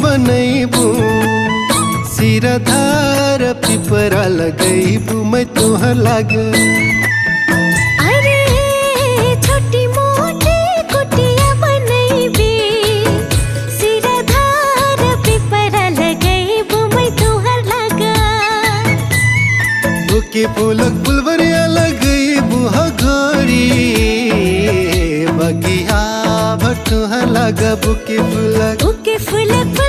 बनैबू सिरधार पिपरा लगैबू मैं तुहर लाग। अरे छोटी मोटी कुटिया बनैबी सिरधार पिपरा लगैबू मैं तुहर लाग। बुके फूलक फुलवरिया लगैबू हगरी बगिया भटुहर लाग। बुके फूलक